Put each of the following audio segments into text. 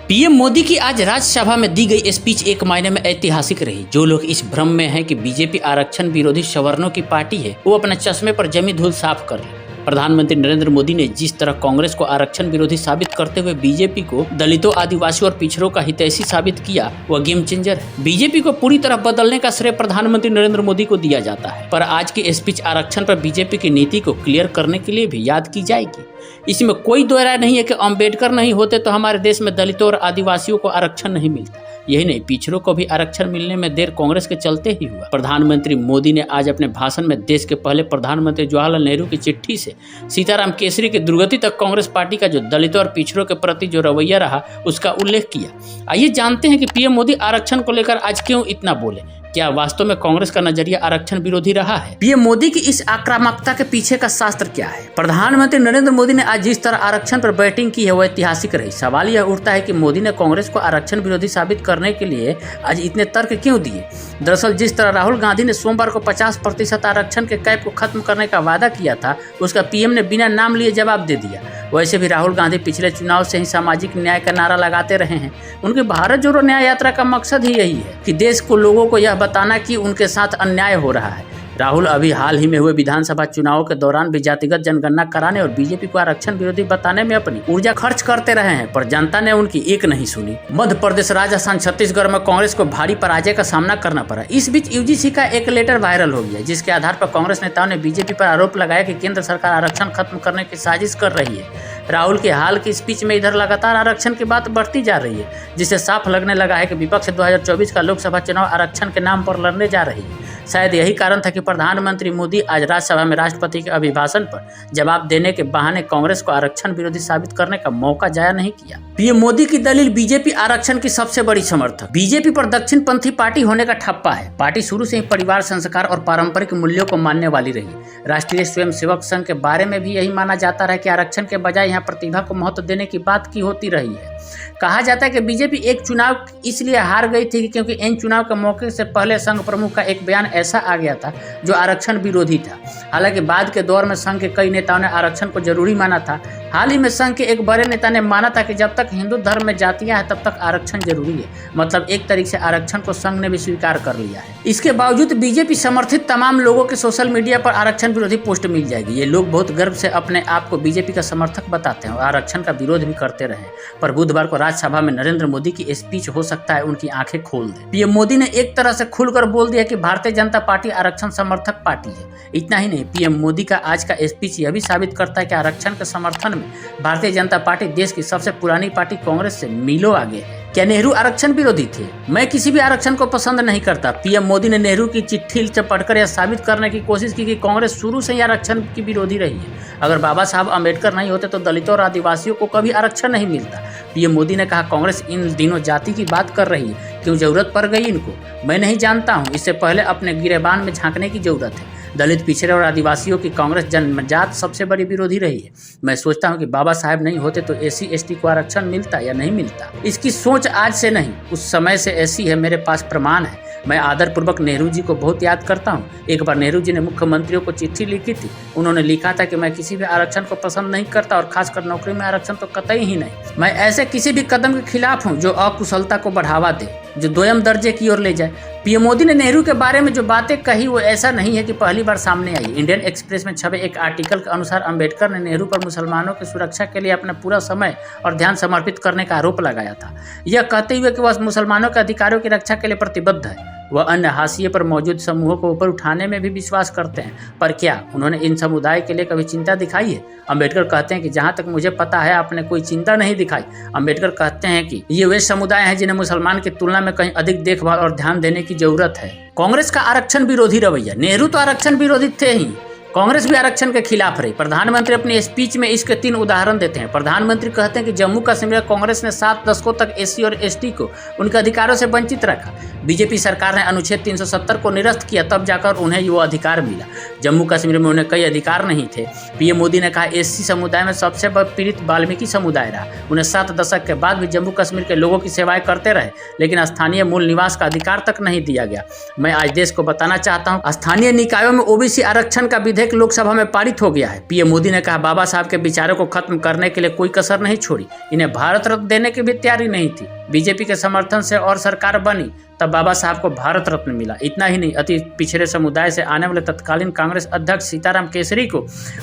PM Modi की आज राज्यसभा में दी गई स्पीच एक मायने में ऐतिहासिक रही। जो लोग इस भ्रम में हैं कि बीजेपी आरक्षण विरोधी सवर्णों की पार्टी है, वो अपने चश्मे पर जमी धूल साफ कर ले। प्रधानमंत्री नरेंद्र मोदी ने जिस तरह कांग्रेस को आरक्षण विरोधी साबित करते हुए बीजेपी को दलितों, आदिवासियों और पिछड़ों का हितैषी साबित किया, वह गेम चेंजर है। बीजेपी को पूरी तरह बदलने का श्रेय प्रधानमंत्री नरेंद्र मोदी को दिया जाता है। पर आज की स्पीच आरक्षण पर बीजेपी की नीति को क्लियर करने के लिए भी याद की जाएगी। इसमें कोई दो राय नहीं है कि अम्बेडकर नहीं होते तो हमारे देश में दलितों और आदिवासियों को आरक्षण नहीं मिलता। यही नहीं, पिछड़ों को भी आरक्षण मिलने में देर कांग्रेस के चलते ही हुआ। प्रधानमंत्री मोदी ने आज अपने भाषण में देश के पहले प्रधानमंत्री जवाहरलाल नेहरू की चिट्ठी से सीताराम केसरी की दुर्गति तक कांग्रेस पार्टी का जो दलितों और पिछड़ों के प्रति जो रवैया रहा, उसका उल्लेख किया। आइए जानते हैं कि पीएम मोदी आरक्षण को लेकर आज क्यों इतना बोले। क्या वास्तव में कांग्रेस का नजरिया आरक्षण विरोधी रहा है? पीएम मोदी की इस आक्रामकता के पीछे का शास्त्र क्या है? प्रधानमंत्री नरेंद्र मोदी ने आज जिस तरह आरक्षण पर बैटिंग की है, वह ऐतिहासिक रही। सवाल यह उठता है कि मोदी ने कांग्रेस को आरक्षण विरोधी साबित करने के लिए आज इतने तर्क क्यों दिए। दरअसल जिस तरह राहुल गांधी ने सोमवार को 50% आरक्षण के कैप को खत्म करने का वादा किया था, उसका पीएम ने बिना नाम लिए जवाब दे दिया। वैसे भी राहुल गांधी पिछले चुनाव से ही सामाजिक न्याय का नारा लगाते रहे हैं। उनकी भारत जोड़ो न्याय यात्रा का मकसद ही यही है कि देश को, लोगों को यह बताना कि उनके साथ अन्याय हो रहा है। राहुल अभी हाल ही में हुए विधानसभा चुनावों के दौरान भी जातिगत जनगणना कराने और बीजेपी को आरक्षण विरोधी बताने में अपनी ऊर्जा खर्च करते रहे हैं, पर जनता ने उनकी एक नहीं सुनी। मध्य प्रदेश, राजस्थान, छत्तीसगढ़ में कांग्रेस को भारी पराजय का सामना करना पड़ा। इस बीच यूजीसी का एक लेटर वायरल हो गया, जिसके आधार पर कांग्रेस नेताओं ने बीजेपी पर आरोप लगाया कि केंद्र सरकार आरक्षण खत्म करने की साजिश कर रही है। राहुल के हाल की स्पीच में इधर लगातार आरक्षण की बात बढ़ती जा रही है, जिससे साफ लगने लगा है कि विपक्ष 2024 का लोकसभा चुनाव आरक्षण के नाम पर लड़ने जा रही है। शायद यही कारण था कि प्रधानमंत्री मोदी आज राज्यसभा में राष्ट्रपति के अभिभाषण पर जवाब देने के बहाने कांग्रेस को आरक्षण विरोधी साबित करने का मौका जाया नहीं किया। पीएम मोदी की दलील, बीजेपी आरक्षण की सबसे बड़ी समर्थक। बीजेपी पर दक्षिणपंथी पार्टी होने का ठप्पा है। पार्टी शुरू से ही परिवार, संस्कार और पारंपरिक मूल्यों को मानने वाली रही। राष्ट्रीय स्वयंसेवक संघ के बारे में भी यही माना जाता है कि आरक्षण के बजाय यहाँ प्रतिभा को महत्व देने की बात की होती रही है। कहा जाता है कि बीजेपी एक चुनाव इसलिए हार गई थी क्योंकि इन चुनाव के मौके से पहले संघ प्रमुख का एक बयान ऐसा आ गया था जो आरक्षण विरोधी था। हालांकि बाद के दौर में संघ के कई नेताओं ने आरक्षण को जरूरी माना था। हाल ही में संघ के एक बड़े नेता ने माना था कि जब तक हिंदू धर्म में जातियां हैं तब तक आरक्षण जरूरी है। मतलब एक तरीके से आरक्षण को संघ ने भी स्वीकार कर लिया है। इसके बावजूद बीजेपी समर्थित तमाम लोगों के सोशल मीडिया पर आरक्षण विरोधी पोस्ट मिल जाएगी। ये लोग बहुत गर्व से अपने आप को बीजेपी का समर्थक बताते हैं और आरक्षण का विरोध भी करते रहे। पर बुधवार को राज्यसभा में नरेंद्र मोदी की स्पीच हो सकता है उनकी आंखें खोल दे। पीएम मोदी ने एक तरह से खुलकर बोल दिया कि भारतीय जनता पार्टी आरक्षण समर्थक पार्टी है। इतना ही नहीं, पीएम मोदी का आज का स्पीच यह भी साबित करता है कि आरक्षण के समर्थन में भारतीय जनता पार्टी देश की सबसे पुरानी पार्टी कांग्रेस से मीलों आगे है। क्या नेहरू आरक्षण विरोधी थे? मैं किसी भी आरक्षण को पसंद नहीं करता। पीएम मोदी ने नेहरू की चिट्ठी पढ़कर यह साबित करने की कोशिश की कि कांग्रेस शुरू से ही आरक्षण की विरोधी रही है। अगर बाबा साहब अम्बेडकर नहीं होते तो दलितों और आदिवासियों को कभी आरक्षण नहीं मिलता। पीएम मोदी ने कहा, कांग्रेस इन दिनों जाति की बात कर रही है, क्यों जरूरत पड़ गई इनको? मैं नहीं जानता हूँ। इससे पहले अपने गिरेबान में झांकने की जरूरत है। दलित, पिछड़े और आदिवासियों की कांग्रेस जन्मजात सबसे बड़ी विरोधी रही है। मैं सोचता हूं कि बाबा साहब नहीं होते तो एससी एसटी को आरक्षण मिलता या नहीं मिलता। इसकी सोच आज से नहीं, उस समय से ऐसी है। मेरे पास प्रमाण है। मैं आदरपूर्वक नेहरू जी को बहुत याद करता हूं। एक बार नेहरू जी ने मुख्यमंत्रियों को चिट्ठी लिखी थी। उन्होंने लिखा था कि मैं किसी भी आरक्षण को पसंद नहीं करता और खासकर नौकरी में आरक्षण तो कतई ही नहीं। मैं ऐसे किसी भी कदम के खिलाफ हूं जो अकुशलता को बढ़ावा दे, जो दोयम दर्जे की ओर ले जाए। पीएम मोदी ने नेहरू के बारे में जो बातें कही वो ऐसा नहीं है कि पहली बार सामने आई। इंडियन एक्सप्रेस में छपे एक आर्टिकल के अनुसार अम्बेडकर ने नेहरू पर मुसलमानों की सुरक्षा के लिए अपना पूरा समय और ध्यान समर्पित करने का आरोप लगाया था, यह कहते हुए कि वह मुसलमानों के अधिकारों की रक्षा के लिए प्रतिबद्ध है। वह अन्य हाशिए पर मौजूद समूहों को ऊपर उठाने में भी विश्वास करते हैं। पर क्या उन्होंने इन समुदाय के लिए कभी चिंता दिखाई है? अम्बेडकर कहते हैं कि जहां तक मुझे पता है आपने कोई चिंता नहीं दिखाई। अम्बेडकर कहते हैं कि ये वे समुदाय हैं जिन्हें मुसलमान की तुलना में कहीं अधिक देखभाल और ध्यान देने की जरूरत है। कांग्रेस का आरक्षण विरोधी रवैया। नेहरू तो आरक्षण विरोधी थे ही, कांग्रेस भी आरक्षण के खिलाफ रही। प्रधानमंत्री अपनी स्पीच में इसके 3 उदाहरण देते हैं। प्रधानमंत्री कहते हैं कि जम्मू कश्मीर कांग्रेस ने 7 दशकों तक एससी और एसटी को उनके अधिकारों से वंचित रखा। बीजेपी सरकार ने अनुच्छेद 370 को निरस्त किया, तब जाकर उन्हें वो अधिकार मिला। जम्मू कश्मीर में उन्हें कई अधिकार नहीं थे। पीएम मोदी ने कहा, एससी समुदाय में सबसे पीड़ित वाल्मीकि समुदाय रहा। उन्हें 7 दशक के बाद भी जम्मू कश्मीर के लोगों की सेवाएं करते रहे, लेकिन स्थानीय मूल निवास का अधिकार तक नहीं दिया गया। मैं आज देश को बताना चाहता हूँ, स्थानीय निकायों में ओबीसी आरक्षण का विधेयक विधेयक लोकसभा में पारित हो गया है। पीएम मोदी ने कहा, बाबा साहब के विचारों को खत्म करने के लिए कोई कसर नहीं छोड़ी। इन्हें भारत रत्न देने की भी तैयारी नहीं थी। बीजेपी के समर्थन से और सरकार बनी तब बाबा साहब को भारत रत्न मिला। इतना ही नहीं, अति पिछड़े समुदाय से आने वाले तत्कालीन कांग्रेस अध्यक्ष सीताराम केसरी को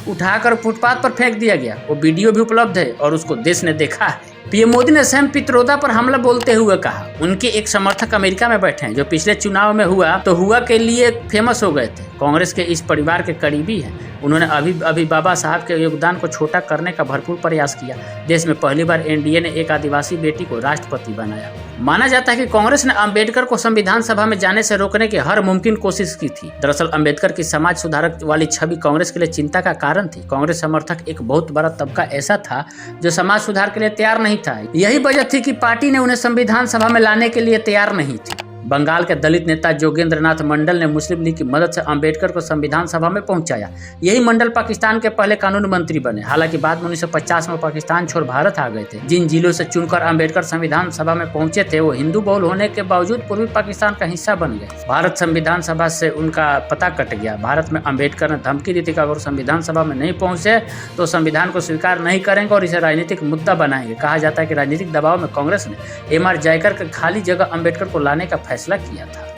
उठाकर फुटपाथ पर फेंक दिया गया। वो वीडियो भी उपलब्ध है और उसको देश ने देखा है। पीएम मोदी ने सैम पित्रोदा पर हमला बोलते हुए कहा, उनके एक समर्थक अमेरिका में बैठे हैं जो पिछले चुनाव में हुआ के लिए फेमस हो गए थे। कांग्रेस के इस परिवार के करीबी हैं। उन्होंने अभी बाबा साहब के योगदान को छोटा करने का भरपूर प्रयास किया। देश में पहली बार एनडीए ने एक आदिवासी बेटी को राष्ट्रपति बनाया। माना जाता है कि कांग्रेस ने अंबेडकर को संविधान सभा में जाने से रोकने की हर मुमकिन कोशिश की थी। दरअसल अंबेडकर की समाज सुधारक वाली छवि कांग्रेस के लिए चिंता का कारण थी। कांग्रेस समर्थक एक बहुत बड़ा तबका ऐसा था जो समाज सुधार के लिए तैयार नहीं था। यही वजह थी कि पार्टी ने उन्हें संविधान सभा में लाने के लिए तैयार नहीं थी। बंगाल के दलित नेता जोगेंद्र नाथ मंडल ने मुस्लिम लीग की मदद से अंबेडकर को संविधान सभा में पहुंचाया। यही मंडल पाकिस्तान के पहले कानून मंत्री बने। हालांकि बाद में 1950 में पाकिस्तान छोड़ भारत आ गए थे। जिन जिलों से चुनकर अंबेडकर संविधान सभा में पहुंचे थे वो हिंदू बहुल होने के बावजूद पूर्वी पाकिस्तान का हिस्सा बन गए। भारत संविधान सभा से उनका पता कट गया। भारत में अंबेडकर ने धमकी दी थी कि अगर संविधान सभा में नहीं पहुंचे तो संविधान को स्वीकार नहीं करेंगे और इसे राजनीतिक मुद्दा बनाएंगे। कहा जाता है कि राजनीतिक दबाव में कांग्रेस ने एमआर जयकर के खाली जगह अंबेडकर को लाने का फैसला किया था।